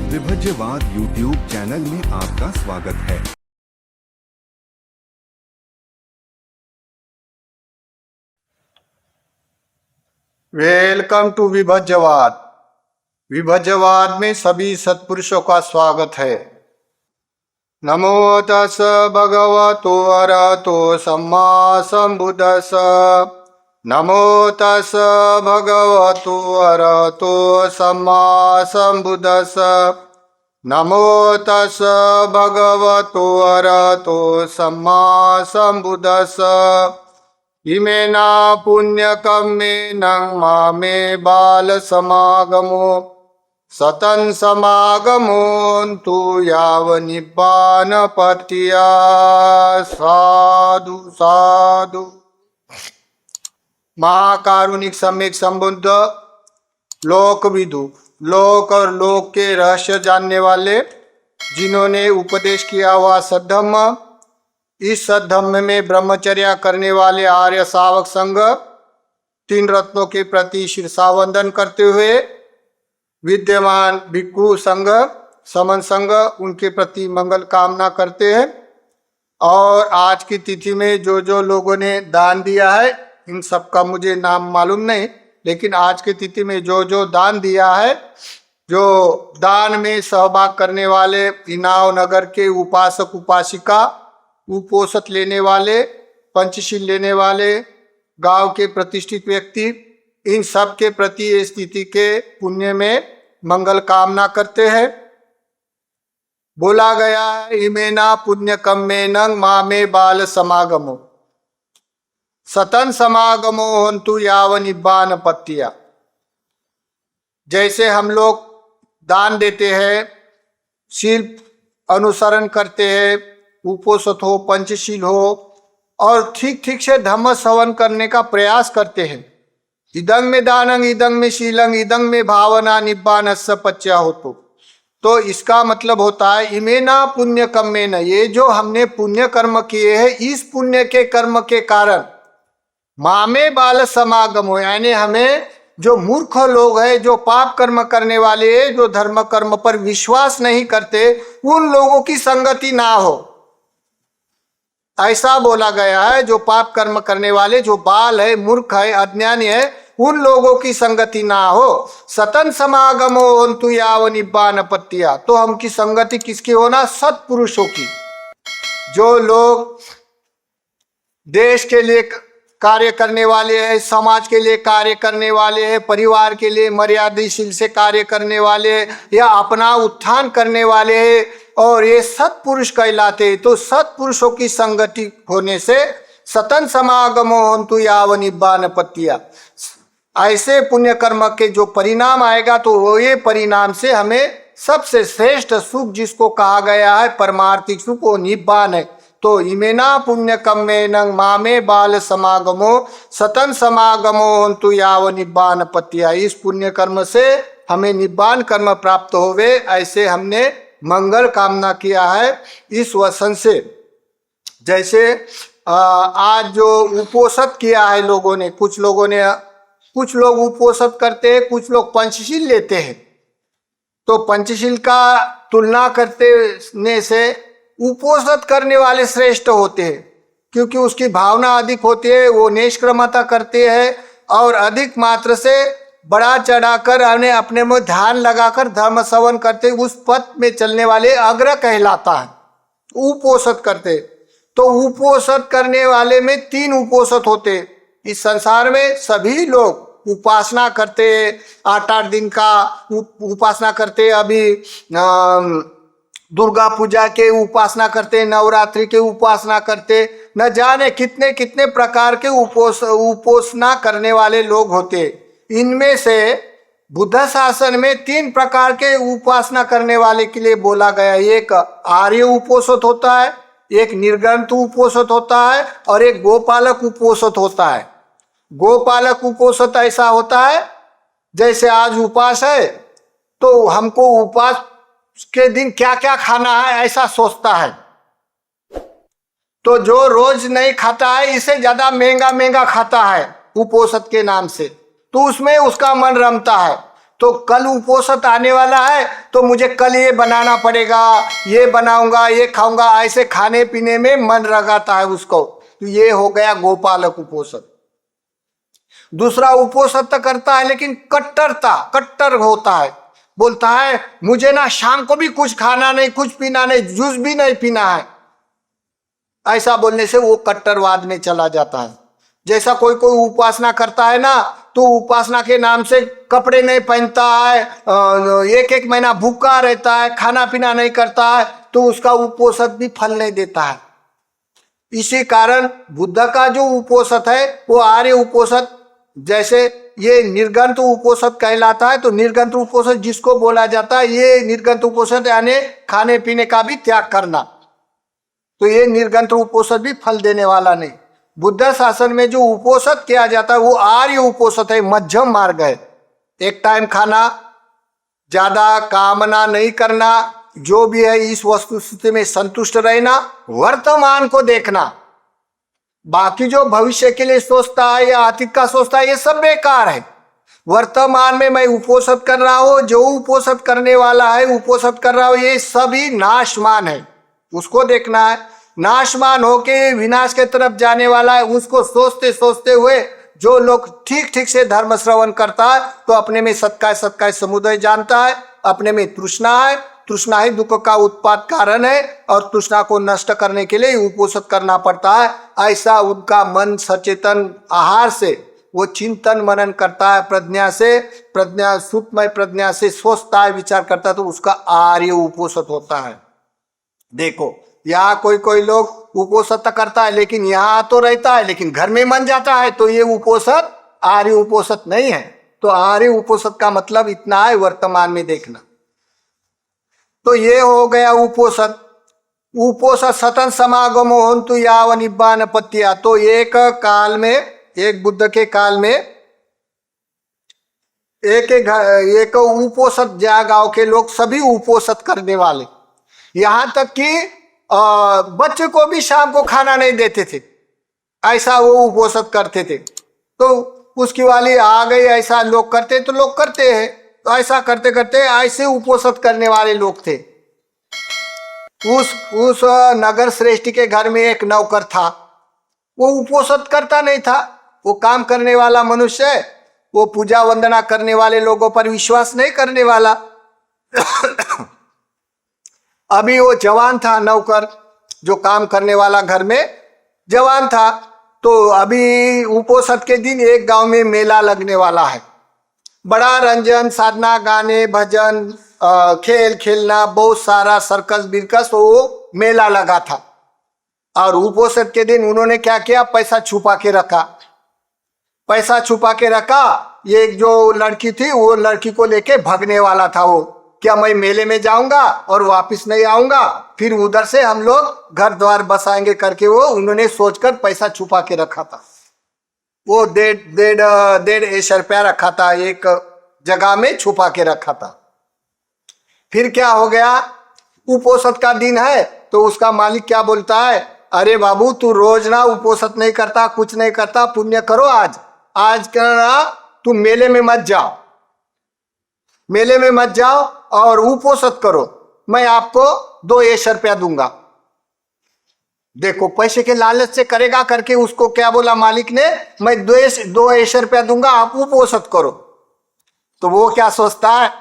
विभज्यवाद YouTube channel में आपका स्वागत है। Welcome to विभज्यवाद। विभज्यवाद में सभी सत्पुरुषों का स्वागत है। नमो तस् भगवतो अरहतो सम्मा सम्बुद्धस्स। नमो तस् भगवतो अरहतो सम्मा सम्बुद्धस्स। नमो तस् भगवतो अरहतो सम्मा सम्बुद्धस्स। इमेना पुण्यकम्मेन मामे बाल समागमो सतन समागमोन्तु याव निब्बान पत्या। साधु साधु। महाकारुणिक सम्यक संबुद्ध लोकविदु, लोक और लोक के रहस्य जानने वाले, जिन्होंने उपदेश किया हुआ सद्धम्म, इस सद्धम्म में ब्रह्मचर्या करने वाले आर्य सावक संघ तीन रत्नों के प्रति शीर्षावंदन करते हुए विद्यमान भिक्खु संघ, समन संघ, उनके प्रति मंगल कामना करते हैं। और आज की तिथि में जो जो लोगों ने दान दिया है, इन सबका मुझे नाम मालूम नहीं, लेकिन आज की तिथि में जो जो दान दिया है, जो दान में सहभाग करने वाले इनाव नगर के उपासक उपासिका, उपोषित लेने वाले, पंचशील लेने वाले, गांव के प्रतिष्ठित व्यक्ति, इन सब के प्रति इस तिथि के पुण्य में मंगल कामना करते हैं। बोला गया इमेना पुण्य कम्मेन मामे बाल समागमो सतन समागमो हंतु याव निब्बान पत्या। जैसे हम लोग दान देते हैं, शील अनुसरण करते हैं, उपोषित हो, पंचशील हो और ठीक ठीक से धम्म श्रवण करने का प्रयास करते हैं। इदं में दानं, इदं में शीलं, इदं में भावना निब्बानस्य पच्या हो। तो इसका मतलब होता है इमेना पुण्य कर्मेन, ये जो हमने पुण्य कर्म किए हैं, इस पुण्य के कर्म के कारण मामे बाल समागम हो, यानी हमें जो मूर्ख लोग हैं, जो पाप कर्म करने वाले हैं, जो धर्म कर्म पर विश्वास नहीं करते, उन लोगों की संगति ना हो, ऐसा बोला गया है। जो पाप कर्म करने वाले, जो बाल है, मूर्ख है, अज्ञानी है, उन लोगों की संगति ना हो। सतन समागमो हंतु याव निब्बान पत्या। तो हमकी संगति किसकी होना? सत्पुरुषों की। जो लोग देश के लिए कार्य करने वाले हैं, समाज के लिए कार्य करने वाले हैं, परिवार के लिए मर्यादाशील से कार्य करने वाले हैं, या अपना उत्थान करने वाले हैं, और ये सत्पुरुष कहलाते हैं। तो सत्पुरुषों की संगति होने से सतन समागमो हंतु याव निब्बान पत्या, ऐसे पुण्य कर्म के जो परिणाम आएगा, तो वो ये परिणाम से हमें सबसे श्रेष्ठ सुख, जिसको कहा गया है परमार्थिक सुख, वो निब्बान है। तो इमेना पुण्य कम्मेन मामे बाल समागमो सतन समागमो हंतु याव निब्बान पत्या। इस पुण्य कर्म से हमें निब्बान कर्म प्राप्त होवे, ऐसे हमने मंगल कामना किया है इस वचन से। जैसे आज जो उपोषित किया है लोगों ने, कुछ लोग उपोषित करते हैं, कुछ लोग पंचशील लेते हैं। तो पंचशील का तुलना करने से उपोषित करने वाले श्रेष्ठ होते हैं, क्योंकि उसकी भावना अधिक होती है, वो निष्क्रमता करते हैं और अधिक मात्र से बढ़ा चढ़ाकर अपने में ध्यान लगाकर धर्म श्रवण करते, उस पथ में चलने वाले अग्र कहलाता है। उपोषित करते, तो उपोषित करने वाले में तीन उपोषित होते। इस संसार में सभी लोग उपासना करते, 8-8 दिन का उपासना करते, अभी दुर्गा पूजा के उपासना करते, नवरात्रि के उपासना करते, न जाने कितने कितने प्रकार के उपासना करने वाले लोग होते। इनमें से बुद्ध शासन में 3 प्रकार के उपासना करने वाले के लिए बोला गया। एक आर्य उपोषित होता है, एक निर्ग्रंथ उपोषित होता है, और एक गोपालक उपोषित होता है। गोपालक उपोषित ऐसा होता है, जैसे आज उपास है तो हमको उपास के दिन क्या क्या खाना है ऐसा सोचता है, तो जो रोज नहीं खाता है इसे ज्यादा महंगा महंगा खाता है उपोषित के नाम से, तो उसमें उसका मन रमता है। तो कल उपोषण आने वाला है तो मुझे कल ये बनाना पड़ेगा, ये बनाऊंगा, ये खाऊंगा, ऐसे खाने पीने में मन लगाता है उसको। तो ये हो गया गोपालक उपोषण। दूसरा उपोषण तो करता है लेकिन कट्टर होता है, बोलता है मुझे ना शाम को भी कुछ खाना नहीं, कुछ पीना नहीं, जूस भी नहीं पीना है। ऐसा बोलने से वो कट्टरवाद में चला जाता है। जैसा कोई उपासना करता है ना, तो उपासना के नाम से कपड़े नहीं पहनता है, एक एक महीना भूखा रहता है, खाना पीना नहीं करता है, तो उसका उपोषण भी फल नहीं देता है। इसी कारण बुद्ध का जो उपोषण है वो आर्य उपोषण, जैसे ये निर्गंत उपोषण कहलाता है। तो निर्गंत उपोषण जिसको बोला जाता है, ये निर्गंत उपोषण यानी खाने पीने का भी त्याग करना, तो ये निर्गंत उपोषण भी फल देने वाला नहीं। बुद्ध शासन में जो उपोषण किया जाता है वो आर्य उपोषण है, मध्यम मार्ग है। एक टाइम खाना, ज्यादा कामना नहीं करना, जो भी है इस वस्तु स्थिति में संतुष्ट रहना, वर्तमान को देखना। बाकी जो भविष्य के लिए सोचता है या अतीत का सोचता है, ये सब बेकार है। वर्तमान में मैं उपोषण कर रहा हूं, जो उपोषण करने वाला है, उपोषण कर रहा हूं, ये सभी नाशमान है, उसको देखना है। नाशमान होके विनाश के तरफ जाने वाला है, उसको सोचते सोचते हुए जो लोग ठीक से धर्म श्रवण करता है तो अपने में सत्काय समुदय जानता है, अपने में तृष्णा ही दुख का उत्पाद कारण है, और तृष्णा को नष्ट करने के लिए उपोषण करना पड़ता है। ऐसा उनका मन सचेतन आहार से वो चिंतन मनन करता है, प्रज्ञा सूक्ष्म प्रज्ञा से सोचता है, विचार करता है, तो उसका आर्य उपोषण होता है। देखो यहाँ कोई लोग उपोषण तो करता है लेकिन यहाँ तो रहता है लेकिन घर में मन जाता है, तो ये उपोषण आर्य उपोषण नहीं है। तो आर्य उपोषण का मतलब इतना है, वर्तमान में देखना। तो ये हो गया उपोषण सतन समागमो होन्तु याव निब्बान पत्तिया। तो एक बुद्ध के काल में एक उपोषण गांव के लोग सभी उपोषण करने वाले, यहां तक कि बच्चे को भी शाम को खाना नहीं देते थे, ऐसा वो उपोषण करते थे। तो उसकी वाली आ गई, ऐसा लोग करते तो लोग करते हैं, तो ऐसा करते करते ऐसे उपोषण करने वाले लोग थे। उस नगर श्रेष्ठ के घर में एक नौकर था, वो उपोषण करता नहीं था, वो काम करने वाला मनुष्य है, वो पूजा वंदना करने वाले लोगों पर विश्वास नहीं करने वाला। अभी वो जवान था, नौकर जो काम करने वाला घर में जवान था। तो अभी उपोषण के दिन एक गांव में मेला लगने वाला है, बड़ा रंजन, साधना, गाने, भजन, खेल खेलना, बहुत सारा सर्कस बिरकस वो मेला लगा था। और उपोषण के दिन उन्होंने क्या किया, पैसा छुपा के रखा। ये एक जो लड़की थी, वो लड़की को लेके भागने वाला था। वो क्या मैं मेले में जाऊंगा और वापस नहीं आऊंगा, फिर उधर से हम लोग घर द्वार बसाएंगे करके वो उन्होंने सोचकर पैसा छुपा के रखा था। वो 1.5 रुपया रखा था, एक जगह में छुपा के रखा था। फिर क्या हो गया, उपोषण का दिन है, तो उसका मालिक क्या बोलता है, अरे बाबू तू रोज ना उपोषण नहीं करता, कुछ नहीं करता, पुण्य करो आज करना, तू मेले में मत जाओ और उपोषण करो, मैं आपको 2 रुपया दूंगा। देखो पैसे के लालच से करेगा करके उसको क्या बोला मालिक ने, मैं 2 रुपया दूंगा, आप उपोषण करो। तो वो क्या सोचता है,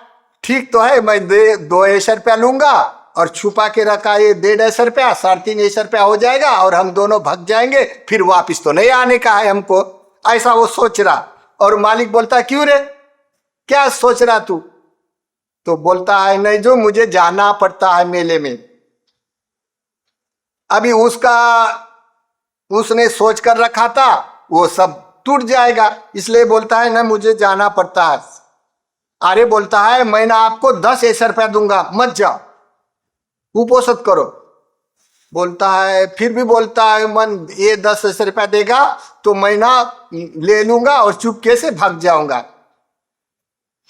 ठीक तो है, मैं 2 रुपया लूंगा और छुपा के रखा ये 1.5 रुपया, 3.5 रुपया हो जाएगा और हम दोनों भाग जाएंगे, फिर वापिस तो नहीं आने का है हमको, ऐसा वो सोच रहा। और मालिक बोलता, क्यों रे, क्या सोच रहा तू? तो बोलता है, नहीं जो मुझे जाना पड़ता है मेले में। अभी उसने सोच कर रखा था वो सब टूट जाएगा, इसलिए बोलता है ना मुझे जाना पड़ता है। अरे बोलता है, मैं ना आपको 10 रुपया दूंगा, मत जाओ, उपोषण करो। बोलता है, फिर भी बोलता है मन, ये 10 रुपया देगा तो मैं ना ले लूंगा और चुपके से भाग जाऊंगा।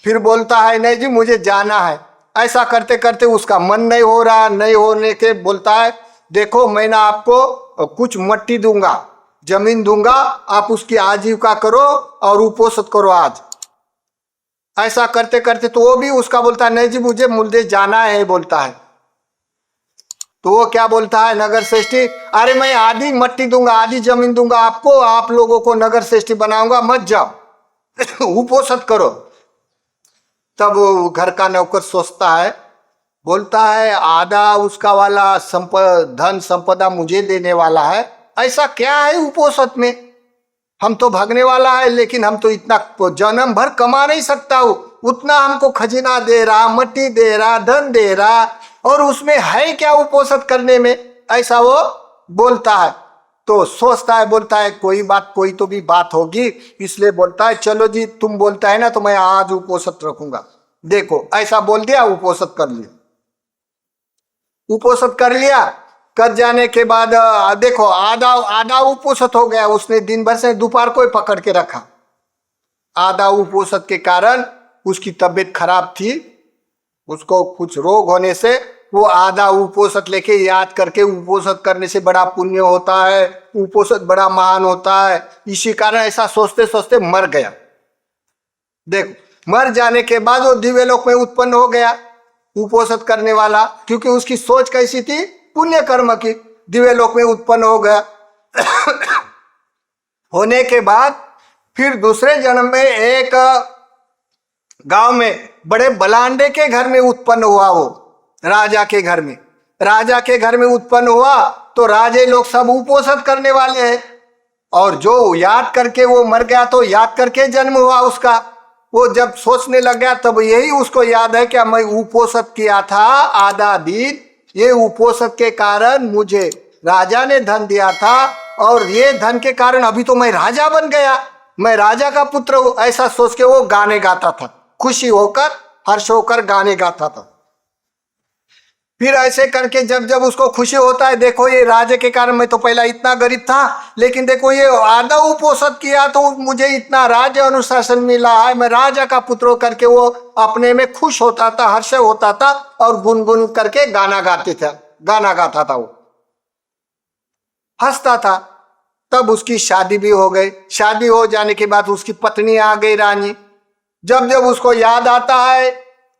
फिर बोलता है, नहीं जी मुझे जाना है। ऐसा करते करते उसका मन नहीं हो रहा, नहीं होने के बोलता है, देखो मैं ना आपको कुछ मट्टी दूंगा, जमीन दूंगा, आप उसकी आजीविका करो और उपोषण करो आज। ऐसा करते करते तो वो भी उसका बोलता है नहीं जी मुझे जाना है बोलता है। तो वो क्या बोलता है नगर श्रेष्ठी, अरे मैं आधी मट्टी दूंगा आधी जमीन दूंगा आपको, आप लोगों को नगर श्रेष्ठी बनाऊंगा, मत जाओ उपोषण करो। तब वो घर का नौकर सोचता है, बोलता है आधा उसका वाला धन संपदा मुझे देने वाला है, ऐसा क्या है उपोषण में, हम तो भागने वाला है लेकिन हम तो इतना जन्म भर कमा नहीं सकता हूं, उतना हमको खजीना दे रहा, मट्टी दे रहा, धन दे रहा, और उसमें है क्या उपोषण करने में, ऐसा वो बोलता है। तो सोचता है, बोलता है कोई तो भी बात होगी, इसलिए बोलता है चलो जी तुम बोलता है ना तो मैं आज उपोषण रखूंगा। देखो ऐसा बोल दिया, उपोषण कर लिया। उपोषण कर लिया, कर जाने के बाद देखो आधा उपोषण हो गया, उसने दिन भर से दोपहर को ही पकड़ के रखा। आधा उपोषण के कारण उसकी तबीयत खराब थी, उसको कुछ रोग होने से वो आधा उपोषण लेके याद करके उपोषण करने से बड़ा पुण्य होता है, उपोषण बड़ा महान होता है, इसी कारण ऐसा सोचते सोचते मर गया। देखो मर जाने के बाद वो दिव्य लोक में उत्पन्न हो गया उपोषण करने वाला, क्योंकि उसकी सोच कैसी थी, पुण्य कर्म की, दिव्य लोक में उत्पन्न हो गया। होने के बाद फिर दूसरे जन्म में एक गांव में बड़े बलांडे के घर में उत्पन्न हुआ, वो राजा के घर में, राजा के घर में उत्पन्न हुआ। तो राजे लोग सब उपोषण करने वाले हैं, और जो याद करके वो मर गया तो याद करके जन्म हुआ उसका। वो जब सोचने लग गया तब यही उसको याद है कि मैं उपोषण किया था आधा दिन, ये उपोषण के कारण मुझे राजा ने धन दिया था, और ये धन के कारण अभी तो मैं राजा बन गया, मैं राजा का पुत्र हूं, ऐसा सोच के वो गाने गाता था, खुशी होकर हर्ष होकर गाने गाता था। फिर ऐसे करके जब जब उसको खुशी होता है, देखो ये राजा के कारण मैं तो पहला इतना गरीब था, लेकिन देखो ये आधा उपोषण किया तो मुझे इतना राज्य अनुशासन मिला है, मैं राजा का पुत्र करके वो अपने में खुश होता था, हर्ष होता था, और गुनगुन करके गाना गाता था, वो हंसता था। तब उसकी शादी भी हो गई। शादी हो जाने के बाद उसकी पत्नी आ गई रानी। जब जब उसको याद आता है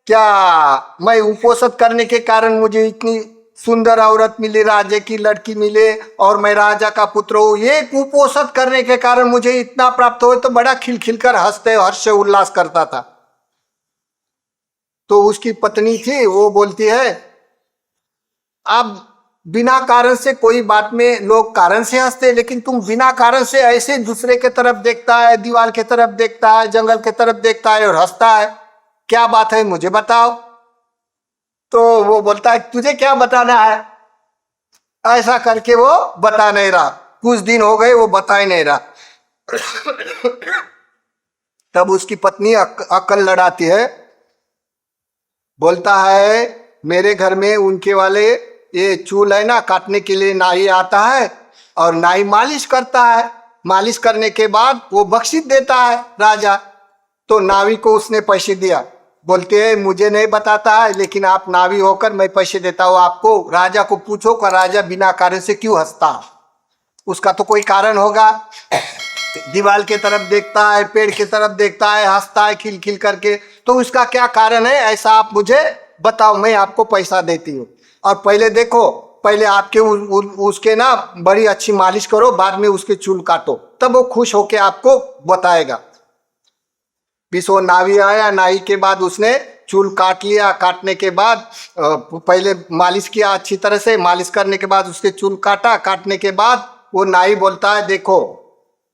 क्या मैं उपोषण करने के कारण मुझे इतनी सुंदर औरत मिली, राजे की लड़की मिले, और मैं राजा का पुत्र हूँ, ये कुपोषण करने के कारण मुझे इतना प्राप्त हो, तो बड़ा खिलखिल कर हंसते हर्ष उल्लास करता था। तो उसकी पत्नी थी, वो बोलती है अब बिना कारण से कोई बात में लोग कारण से हंसते, लेकिन तुम बिना कारण से ऐसे दूसरे के तरफ देखता है, दीवार के तरफ देखता है, जंगल के तरफ देखता है और हंसता है, क्या बात है मुझे बताओ। तो वो बोलता है तुझे क्या बताना है, ऐसा करके वो बता नहीं रहा। कुछ दिन हो गए वो बता ही नहीं रहा। तब उसकी पत्नी अक्ल लड़ाती है, बोलता है मेरे घर में उनके वाले ये चूल है ना, काटने के लिए नाई आता है, और नाई मालिश करता है, मालिश करने के बाद वो बख्शिश देता है राजा। तो नावी को उसने पैसे दिया, बोलते हैं मुझे नहीं बताता है, लेकिन आप नावी होकर मैं पैसे देता हूँ आपको। राजा को पूछो कि राजा बिना कारण से क्यों हंसता, उसका तो कोई कारण होगा। दीवार के तरफ देखता है, पेड़ के तरफ देखता है, हंसता है खिलखिल करके, तो उसका क्या कारण है, ऐसा आप मुझे बताओ, मैं आपको पैसा देती हूँ। और पहले देखो, पहले आपके उसके ना बड़ी अच्छी मालिश करो, बाद में उसके चूल काटो, तब वो खुश होके आपको बताएगा। फिर वो नावी आया, नाई के बाद उसने चूल काट लिया। काटने के बाद पहले मालिश किया अच्छी तरह से, मालिश करने के बाद उसके चूल काटा। काटने के बाद वो नाई बोलता है देखो,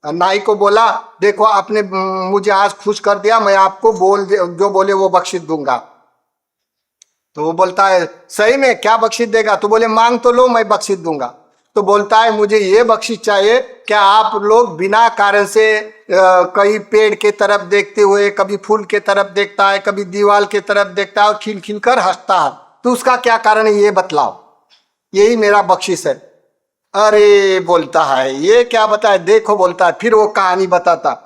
नाई को बोला देखो आपने मुझे आज खुश कर दिया, मैं आपको जो बोले वो बख्शिश दूंगा। तो वो बोलता है सही में क्या बख्शिश देगा, तो बोले मांग तो लो मैं बख्शिश दूंगा। तो बोलता है मुझे ये बख्शिश चाहिए, क्या आप लोग बिना कारण से कहीं पेड़ के तरफ देखते हुए, कभी फूल के तरफ देखता है, कभी दीवार के तरफ देखता है और खिलखिल कर हंसता है, तो उसका क्या कारण है ये बतलाओ, यही मेरा बख्शिश है। अरे बोलता है ये क्या बताए, देखो बोलता है, फिर वो कहानी बताता,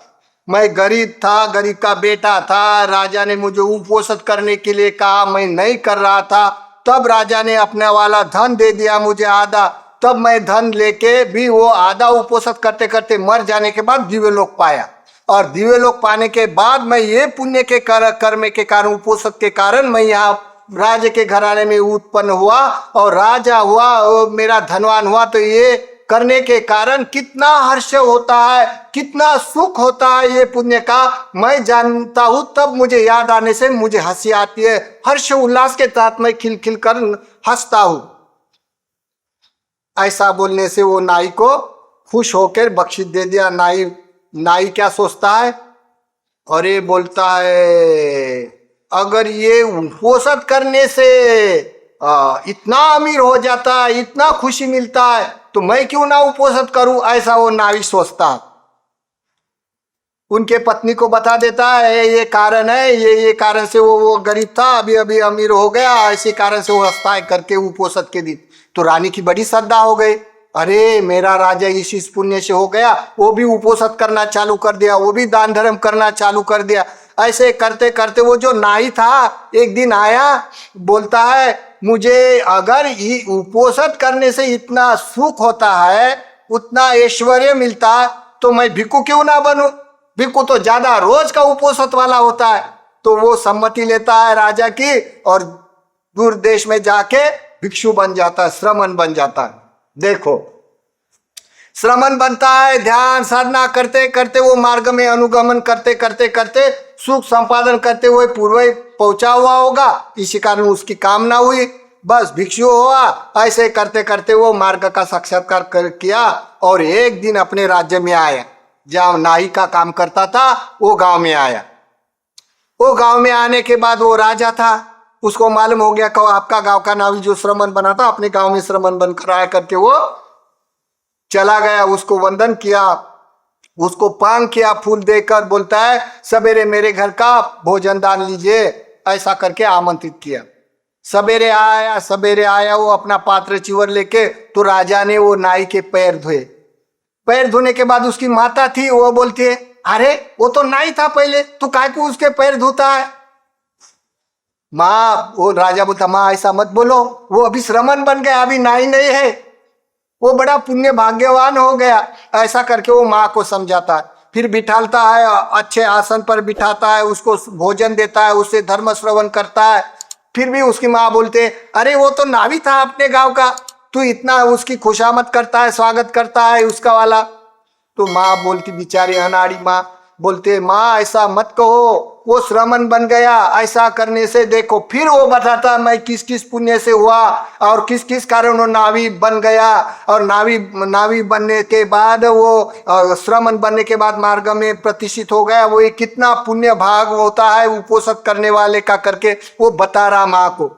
मैं गरीब था, गरीब का बेटा था, राजा ने मुझे उपोषण करने के लिए कहा, मैं नहीं कर रहा था, तब राजा ने अपने वाला धन दे दिया मुझे आधा, तब मैं धन लेके भी वो आधा उपोषण करते करते मर जाने के बाद दिव्य लोक पाया। और दिव्य लोक पाने के बाद मैं ये पुण्य के कर्म के कारण, उपोषद के कारण मैं यहाँ राजा के घराने में उत्पन्न हुआ और राजा हुआ और मेरा धनवान हुआ। तो ये करने के कारण कितना हर्ष होता है, कितना सुख होता है ये पुण्य का मैं जानता हूं। तब मुझे याद आने से मुझे हंसी आती है, हर्ष उल्लास के साथ मैं खिलखिल कर हंसता हूं। ऐसा बोलने से वो नाई को खुश होकर बख्शिश दे दिया। नाई क्या सोचता है, और ये बोलता है अगर ये उपोषद करने से इतना अमीर हो जाता है, इतना खुशी मिलता है, तो मैं क्यों ना उपोषद करूं। ऐसा वो नाई सोचता है। उनके पत्नी को बता देता है ये कारण है, ये कारण से वो गरीब था, अभी अभी अमीर हो गया, ऐसे कारण से वो हस्ताय करके उपोषद के दिन। तो रानी की बड़ी श्रद्धा हो गई, अरे मेरा राजा इस पुण्य से हो गया, वो भी उपोषद करना चालू कर दिया, वो भी दान धर्म करना चालू कर दिया। ऐसे करते करते वो जो नाई था एक दिन आया, बोलता है मुझे अगर उपोषद करने से इतना सुख होता है, उतना ऐश्वर्य मिलता है, तो मैं भिक्खु क्यों ना बनूं। भिक्खु तो ज्यादा रोज का उपोषद वाला होता है। तो वो सम्मति लेता है राजा की और दूर देश में जाके भिक्षु बन जाता है, श्रमण बन जाता है। देखो श्रमण बनता है, ध्यान साधना करते करते वो मार्ग में अनुगमन करते करते करते सुख संपादन करते हुए पूर्व पहुंचा हुआ होगा, इसी कारण उसकी कामना हुई, बस भिक्षु हुआ। ऐसे करते करते वो मार्ग का साक्षात्कार किया और एक दिन अपने राज्य में आया। जहाँ नाई का काम करता था वो गांव में आया। वो गांव में आने के बाद वो राजा था, उसको मालूम हो गया कि आपका गांव का नावी जो श्रमण बना था अपने गांव में श्रमण बनकर आया करके वो चला गया। उसको वंदन किया, उसको पांग किया फूल देकर, बोलता है सवेरे मेरे घर का भोजन दान लीजिए, ऐसा करके आमंत्रित किया। सवेरे आया वो अपना पात्र चिवर लेके, तो राजा ने वो नाई के पैर धोए। पैर धोने के बाद उसकी माता थी, वो बोलती है अरे वो तो नाई था पहले, तू काहे को उसके पैर धोता है। माँ, वो राजा बोलता माँ ऐसा मत बोलो, वो अभी श्रमण बन गया, अभी नाई नहीं है, वो बड़ा पुण्य भाग्यवान हो गया। ऐसा करके वो माँ को समझाता है, फिर बिठालता है, अच्छे आसन पर बिठाता है, उसको भोजन देता है, उससे धर्म श्रवण करता है। फिर भी उसकी माँ बोलते अरे वो तो नावी था अपने गांव का, तू इतना उसकी खुशामद करता है, स्वागत करता है उसका वाला। तो माँ बोलती, बेचारी अनाड़ी माँ बोलते माँ ऐसा मत कहो, वो श्रमण बन गया, ऐसा करने से देखो। फिर वो बताता मैं किस किस पुण्य से हुआ और किस किस कारण वो नावी बन गया, और नावी बनने के बाद वो श्रमण बनने के बाद मार्ग में प्रतिष्ठित हो गया। वो एक कितना पुण्य भाग होता है उपोषद करने वाले का करके वो बता रहा माँ को।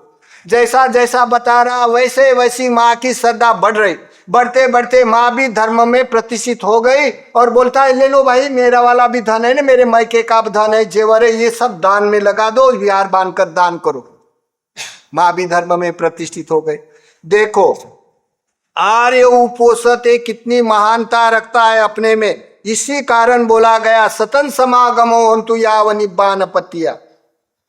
जैसा जैसा बता रहा वैसे वैसी माँ की श्रद्धा बढ़ रही। बढ़ते बढ़ते माँ भी धर्म में प्रतिष्ठित हो गई और बोलता है ले लो भाई, मेरा वाला भी धन है ना, मेरे मायके का धन है, जेवर है, ये सब दान में लगा दो, विहार बांध कर दान करो। माँ भी धर्म में प्रतिष्ठित हो गई। देखो आर्य उपोषद कितनी महानता रखता है अपने में। इसी कारण बोला गया सतन समागमो हन्तु याव निब्बान पत्तिया।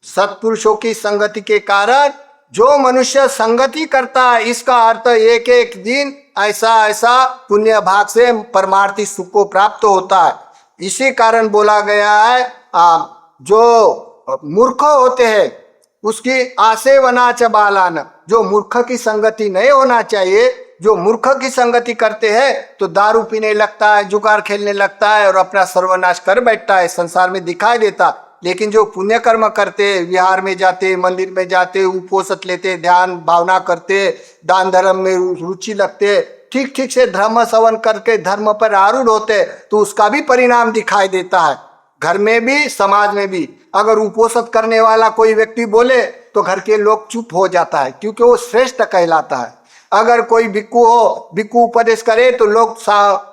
सत्पुरुषों की संगति के कारण जो मनुष्य संगति करता है, इसका अर्थ एक एक दिन ऐसा ऐसा पुण्य भाग से परमार्थी सुख को प्राप्त होता है। इसी कारण बोला गया है जो मूर्ख होते हैं उसकी आसेवना च बालान, जो मूर्ख की संगति नहीं होना चाहिए। जो मूर्ख की संगति करते हैं तो दारू पीने लगता है, जुगार खेलने लगता है और अपना सर्वनाश कर बैठता है, संसार में दिखाई देता। लेकिन जो पुण्य कर्म करते, विहार में जाते, मंदिर में जाते, उपोषद लेते, ध्यान भावना करते, दान धर्म में रुचि लगते, ठीक ठीक से धर्म श्रवण करके धर्म पर आरूढ़ होते, तो उसका भी परिणाम दिखाई देता है। घर में भी समाज में भी अगर उपोषद करने वाला कोई व्यक्ति बोले तो घर के लोग चुप हो जाता है, क्योंकि वो श्रेष्ठ कहलाता है। अगर कोई भिक्खु हो, भिक्खु उपदेश करे तो लोग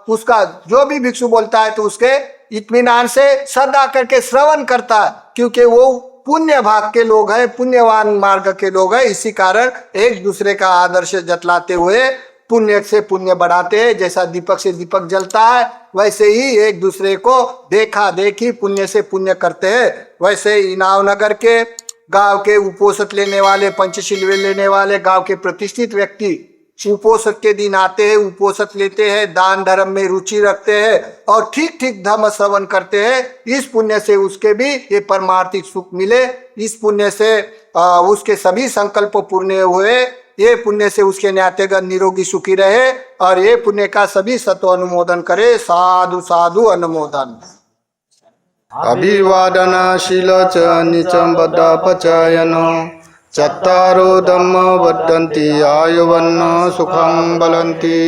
उसका जो भी भिक्षु बोलता है तो उसके इत्मीनान से श्रद्धा करके श्रवण करता है, क्योंकि वो पुण्य भाग के लोग हैं, पुण्यवान मार्ग के लोग हैं। इसी कारण एक दूसरे का आदर्श जतलाते हुए पुण्य से पुण्य बढ़ाते हैं। जैसा दीपक से दीपक जलता है वैसे ही एक दूसरे को देखा देखी पुण्य से पुण्य करते हैं। वैसे इनाम नगर के गांव के उपोषद लेने वाले, पंचशील लेने वाले गांव के प्रतिष्ठित व्यक्ति उपोषक के दिन आते हैं, उपोषक लेते हैं, दान धर्म में रुचि रखते हैं और ठीक ठीक धर्म श्रवण करते हैं, इस पुण्य से उसके भी ये परमार्थिक सुख मिले, इस पुण्य से उसके सभी संकल्प पूर्ण हुए, ये पुण्य से उसके नातेगण निरोगी सुखी रहे और ये पुण्य का सभी सत्व अनुमोदन करे। साधु साधु अनुमोदन। अभिवादनशील च निचं बद्धपचायनो चत्तारो धम्म वर्धन्ति आयुवन्न सुखं बलन्ति।